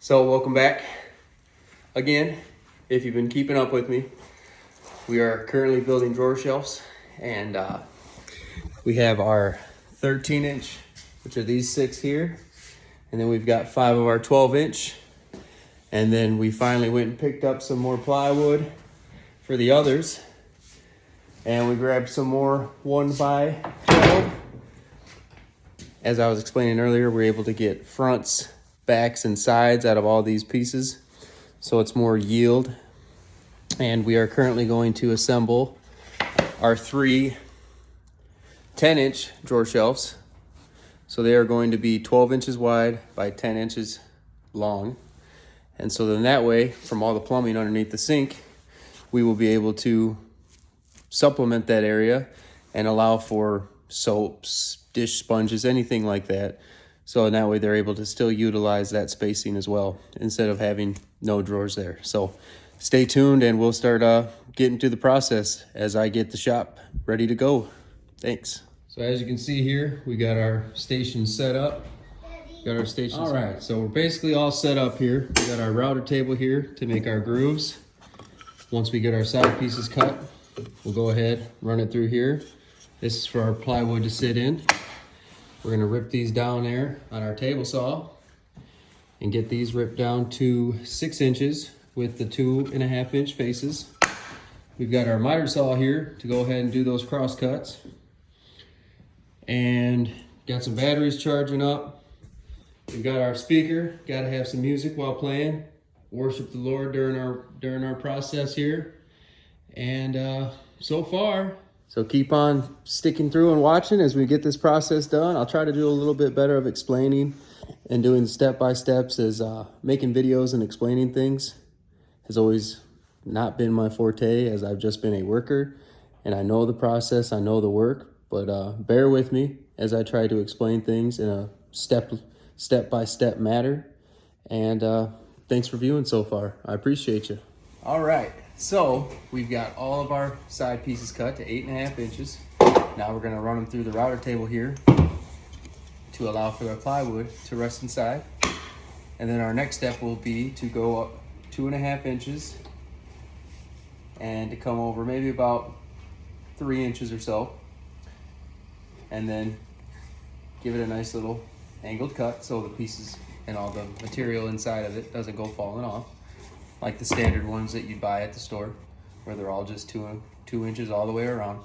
So welcome back again. If you've been keeping up with me, we are currently building drawer shelves, and we have our 13-inch, which are these 6 here, and then we've got 5 of our 12-inch, and then we finally went and picked up some more plywood for the others, and we grabbed some more 1x12. As I was explaining earlier, we're able to get fronts, backs, and sides out of all these pieces, so it's more yield. And we are currently going to assemble our 3 10-inch drawer shelves. So they are going to be 12 inches wide by 10 inches long. And so then that way, from all the plumbing underneath the sink, we will be able to supplement that area and allow for soaps, dish sponges, anything like that. So in that way, they're able to still utilize that spacing as well, instead of having no drawers there. So stay tuned, and we'll start getting to the process as I get the shop ready to go. Thanks. So as you can see here, we got our station set up. Got our station. All right, so we're basically all set up here. We got our router table here to make our grooves. Once we get our side pieces cut, we'll go ahead, run it through here. This is for our plywood to sit in. We're gonna rip these down there on our table saw and get these ripped down to 6 inches with the 2.5-inch faces. We've got our miter saw here to go ahead and do those cross cuts. And got some batteries charging up. We've got our speaker, gotta have some music while playing. Worship the Lord during our process here. And so far, so keep on sticking through and watching as we get this process done. I'll try to do a little bit better of explaining and doing the step-by-steps, as making videos and explaining things has always not been my forte, as I've just been a worker and I know the process, I know the work, but bear with me as I try to explain things in a step-by-step manner. And thanks for viewing so far. I appreciate you. All right, so we've got all of our side pieces cut to 8.5 inches. Now we're gonna run them through the router table here to allow for the plywood to rest inside. And then our next step will be to go up 2.5 inches and to come over maybe about 3 inches or so. And then give it a nice little angled cut so the pieces and all the material inside of it doesn't go falling off, like the standard ones that you buy at the store, where they're all just 2 inches all the way around.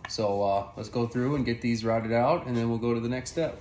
So let's go through and get these routed out, and then we'll go to the next step.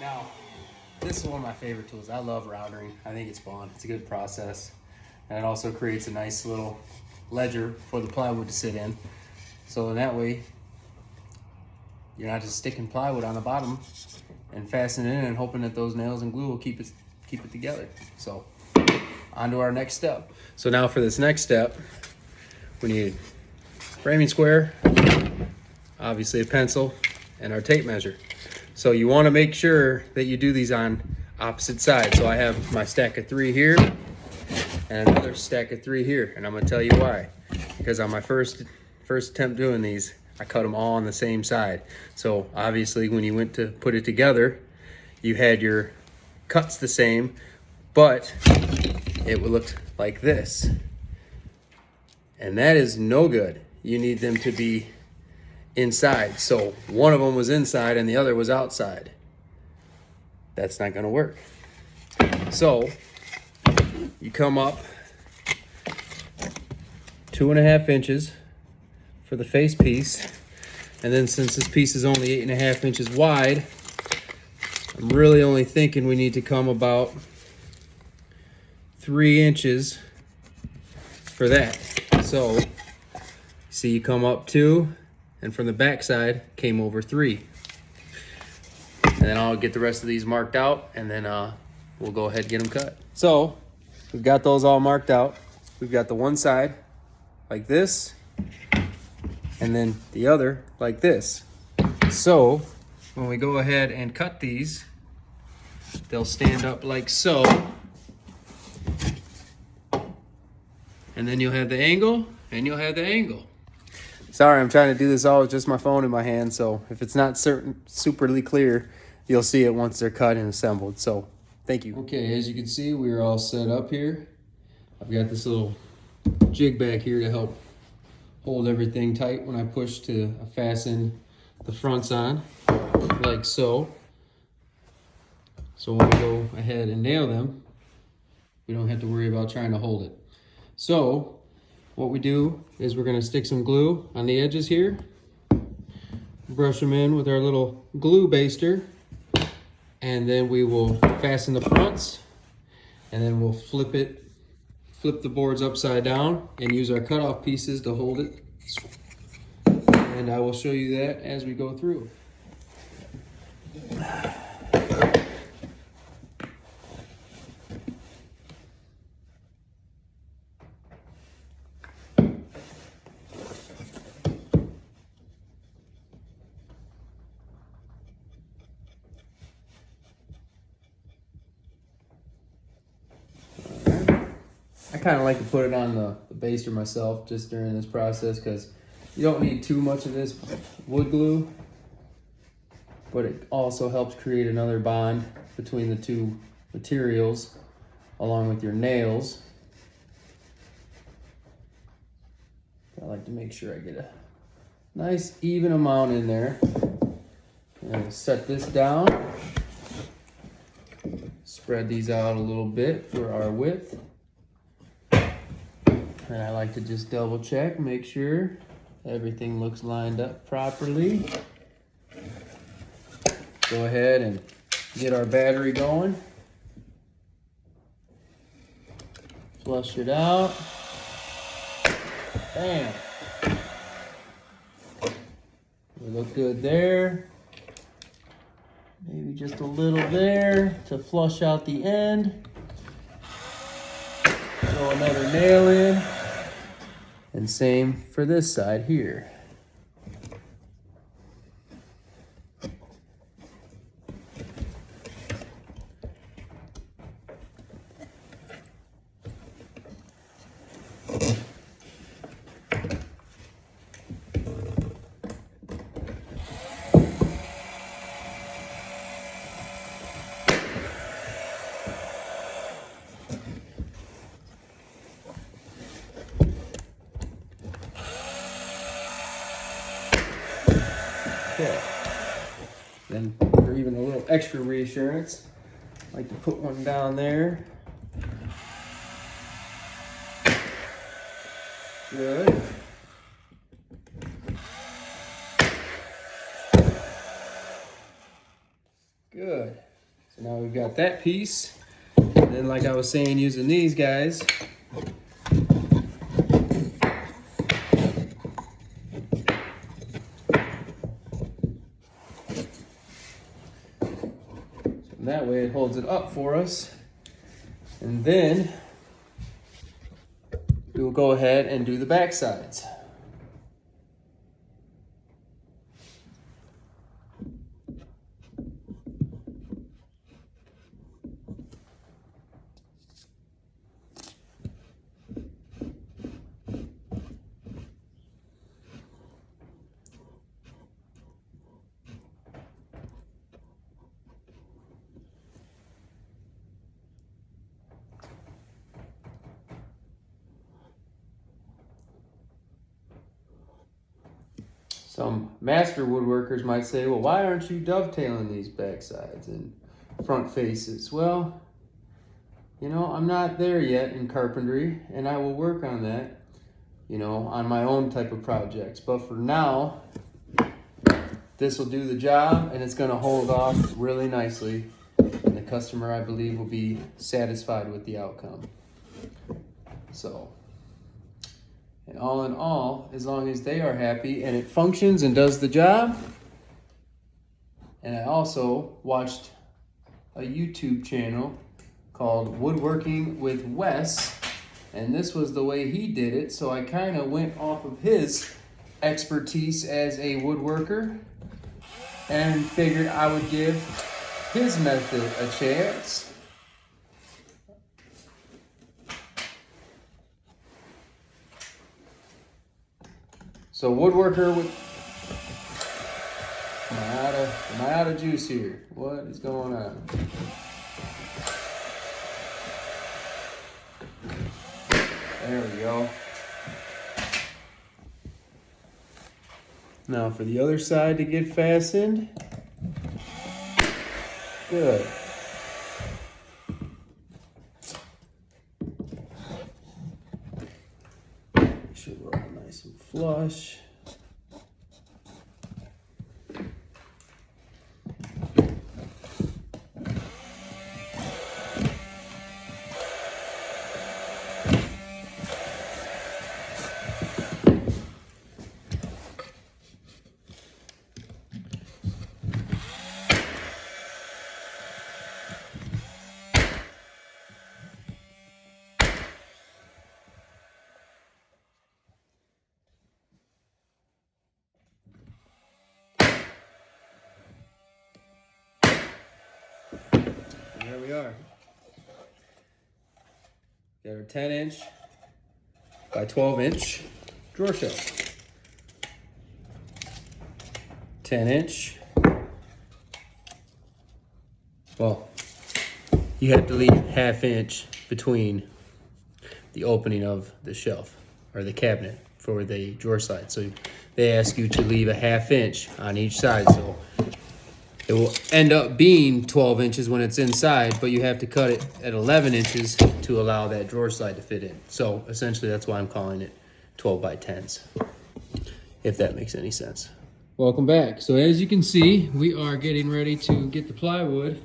Now, this is one of my favorite tools. I love routering. I think it's fun. It's a good process. And it also creates a nice little ledger for the plywood to sit in. So in that way, you're not just sticking plywood on the bottom and fastening it in and hoping that those nails and glue will keep it together. So on to our next step. So now for this next step, we need framing square, obviously a pencil, and our tape measure. So you want to make sure that you do these on opposite sides. So I have my stack of 3 here and another stack of 3 here, and I'm going to tell you why. Because on my first attempt doing these, I cut them all on the same side. So obviously when you went to put it together, you had your cuts the same, but it would look like this. And that is no good. You need them to be inside. So one of them was inside and the other was outside. That's not gonna work. So you come up 2.5 inches for the face piece. And then since this piece is only 8.5 inches wide, I'm really only thinking we need to come about 3 inches for that. So, see, you come up 2, and from the back side, came over 3. And then I'll get the rest of these marked out, and then we'll go ahead and get them cut. So, we've got those all marked out. We've got the one side like this, and then the other like this. So, when we go ahead and cut these, they'll stand up like so. And then you'll have the angle, and you'll have the angle. Sorry, I'm trying to do this all with just my phone in my hand, so if it's not superly clear, you'll see it once they're cut and assembled. So, thank you. Okay, as you can see, we're all set up here. I've got this little jig back here to help hold everything tight when I push to fasten the fronts on, like so. So when we go ahead and nail them, we don't have to worry about trying to hold it. So what we do is we're going to stick some glue on the edges here, brush them in with our little glue baster, and then we will fasten the fronts, and then we'll flip the boards upside down and use our cutoff pieces to hold it. And I will show you that as we go through. I kind of like to put it on the baster myself just during this process because you don't need too much of this wood glue, but it also helps create another bond between the two materials along with your nails. I like to make sure I get a nice even amount in there. And set this down. Spread these out a little bit for our width. And I like to just double check, make sure everything looks lined up properly. Go ahead and get our battery going. Flush it out. Bam. We look good there. Maybe just a little there to flush out the end. Throw another nail in. And same for this side here. Okay. Then for even a little extra reassurance, I like to put one down there. Good. Good. So now we've got that piece. And then like I was saying, using these guys, that way it holds it up for us. And then we will go ahead and do the back sides. Some master woodworkers might say, well, why aren't you dovetailing these back sides and front faces? Well, you know, I'm not there yet in carpentry, and I will work on that. you know, on my own type of projects. But for now, this will do the job, and it's going to hold off really nicely. And the customer, I believe, will be satisfied with the outcome. So, and all in all, as long as they are happy and it functions and does the job. And I also watched a YouTube channel called Woodworking with Wes, and this was the way he did it. So I kind of went off of his expertise as a woodworker and figured I would give his method a chance. So woodworker with, am I out of juice here? What is going on? There we go. Now for the other side to get fastened. Good. Should roll nice and flush. There we are. Got our 10-inch by 12-inch drawer shelf. 10-inch. Well, you have to leave ½ inch between the opening of the shelf or the cabinet for the drawer side. So they ask you to leave a ½ inch on each side. So it will end up being 12 inches when it's inside, but you have to cut it at 11 inches to allow that drawer side to fit in. So essentially that's why I'm calling it 12 by 10s, if that makes any sense. Welcome back. So as you can see, we are getting ready to get the plywood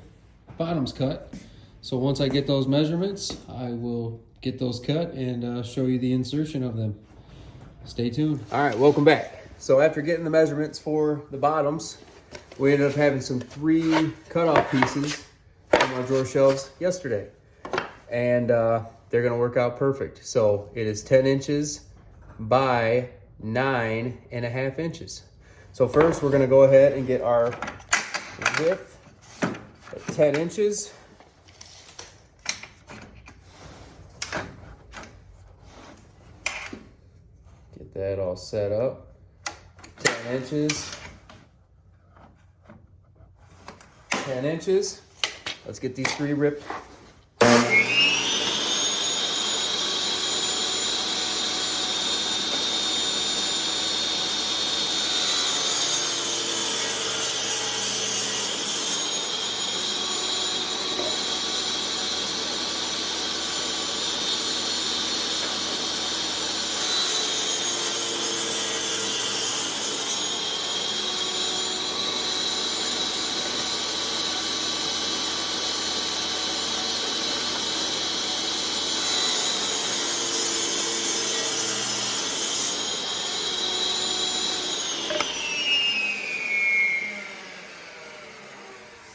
bottoms cut. So once I get those measurements, I will get those cut and show you the insertion of them. Stay tuned. All right, welcome back. So after getting the measurements for the bottoms, we ended up having some 3 cutoff pieces on my drawer shelves yesterday. And they're gonna work out perfect. So it is 10 inches by 9½ inches. So first we're gonna go ahead and get our width at 10 inches. Get that all set up. 10 inches. 10 inches. Let's get these 3 ripped.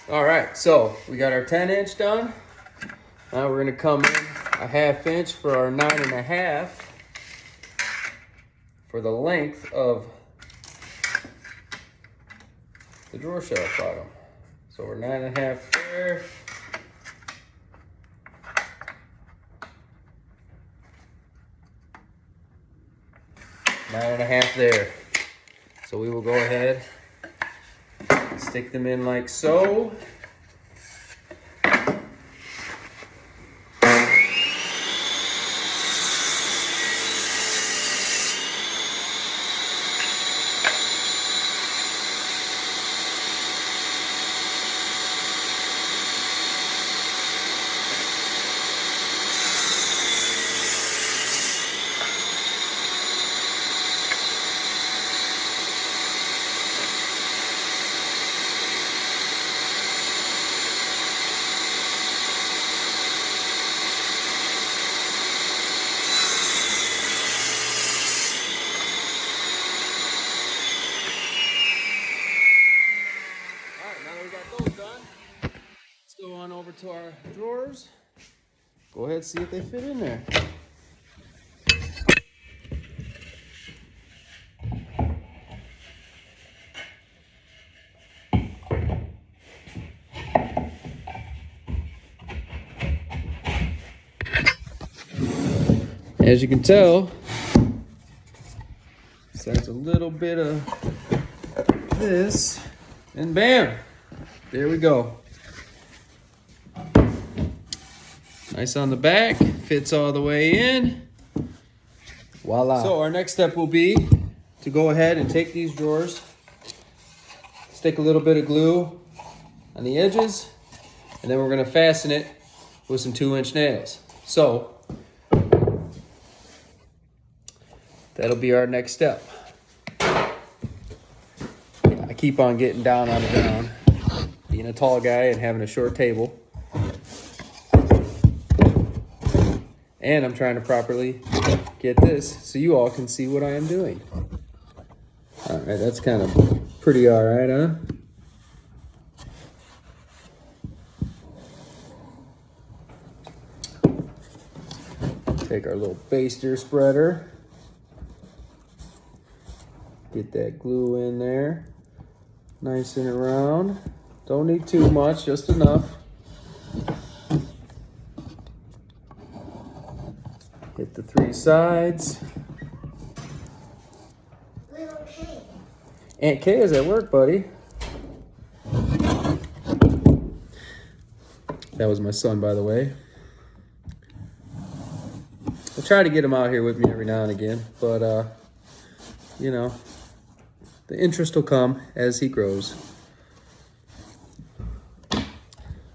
All right, so we got our 10-inch done. Now we're gonna come in a ½ inch for our 9½ for the length of the drawer shelf bottom. So we're 9½ there. Nine and ½ there. So we will go ahead and stick them in like so. to our drawers. Go ahead, see if they fit in there. As you can tell, starts a little bit of this, and bam, there we go. Nice on the back, fits all the way in. Voila. So our next step will be to go ahead and take these drawers, stick a little bit of glue on the edges, and then we're gonna fasten it with some 2-inch nails. So that'll be our next step. I keep on getting down on the ground, being a tall guy and having a short table. And I'm trying to properly get this so you all can see what I am doing. All right, that's kind of pretty all right, huh? Take our little baster spreader. Get that glue in there. Nice and around. Don't need too much, just enough. Hit the 3 sides. Little K. Aunt Kay is at work, buddy. That was my son, by the way. I try to get him out here with me every now and again, but you know, the interest will come as he grows.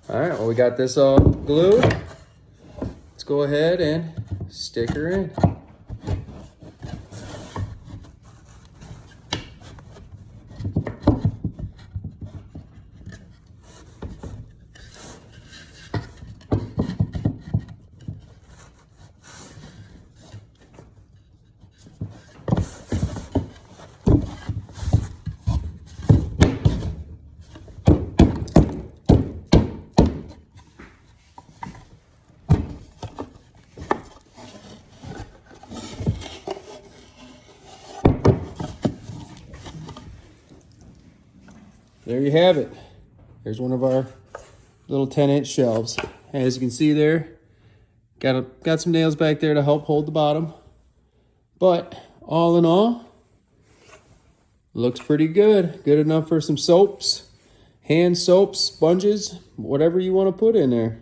All right, well, we got this all glued. Let's go ahead and stick her in. There you have it. Here's one of our little 10-inch shelves. As you can see there, got some nails back there to help hold the bottom. But all in all, looks pretty good. Good enough for some soaps, hand soaps, sponges, whatever you want to put in there.